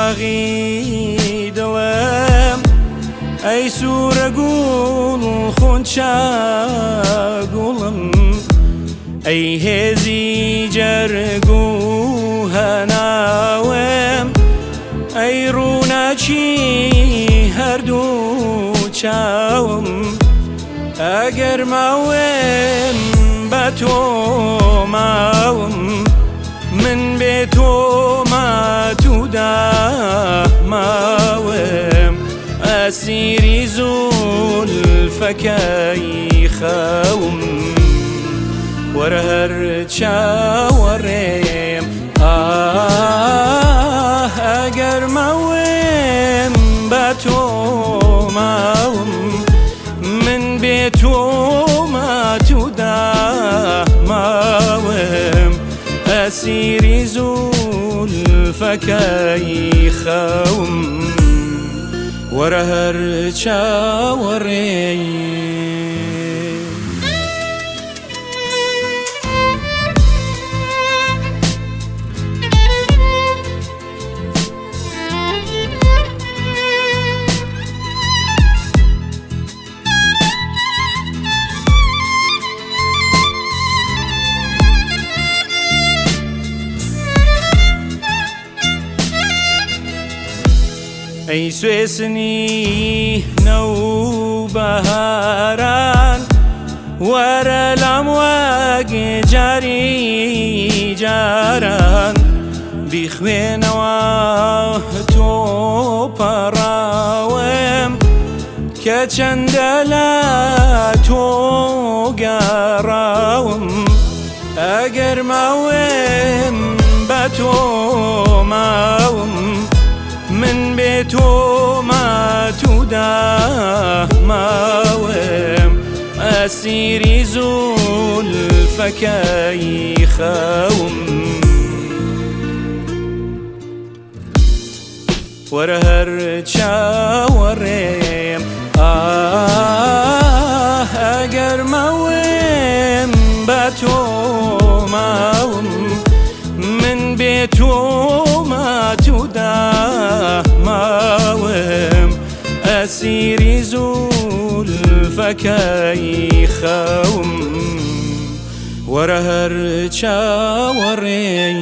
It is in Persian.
باغی دڵم ئەی سوورە گوڵ خونچە گوڵم ئەی هێزی جەرگ و هەناوم ئەی ڕووناچی هەردوو چاوم ئەگەر ماوێم بە تۆ ماوم من بێ تۆ ماتوودا ماوم ئەسیری زولفەکەی خەوم وەرە هەر چاوەڕێم ئەگەر ماوێم بە تۆ ماوم من بێ تۆ ماتوودا ماوم ئەسیری زولفەکەی خەوم وەرە هەر چاوەڕێم ئەی سوێسنی نەوبەهاران وەرە لام وەک جاری جاران بیخوێنەوە تۆ پەڕاوم کە چەندە لە تۆ گەڕاوم ئەگەر ماوێم بە تۆ ماوم من بێ تۆ ماتوودا ماوم ئەسیری زولفەکەی خەوم وەرە هەر چاوەڕێم ئەگەر ماوێم بە تۆ ماوم من بێ تۆ ماتوودا ماوم ئەسیری زولفەکەی خەوم وەرە هەر چاوەڕێم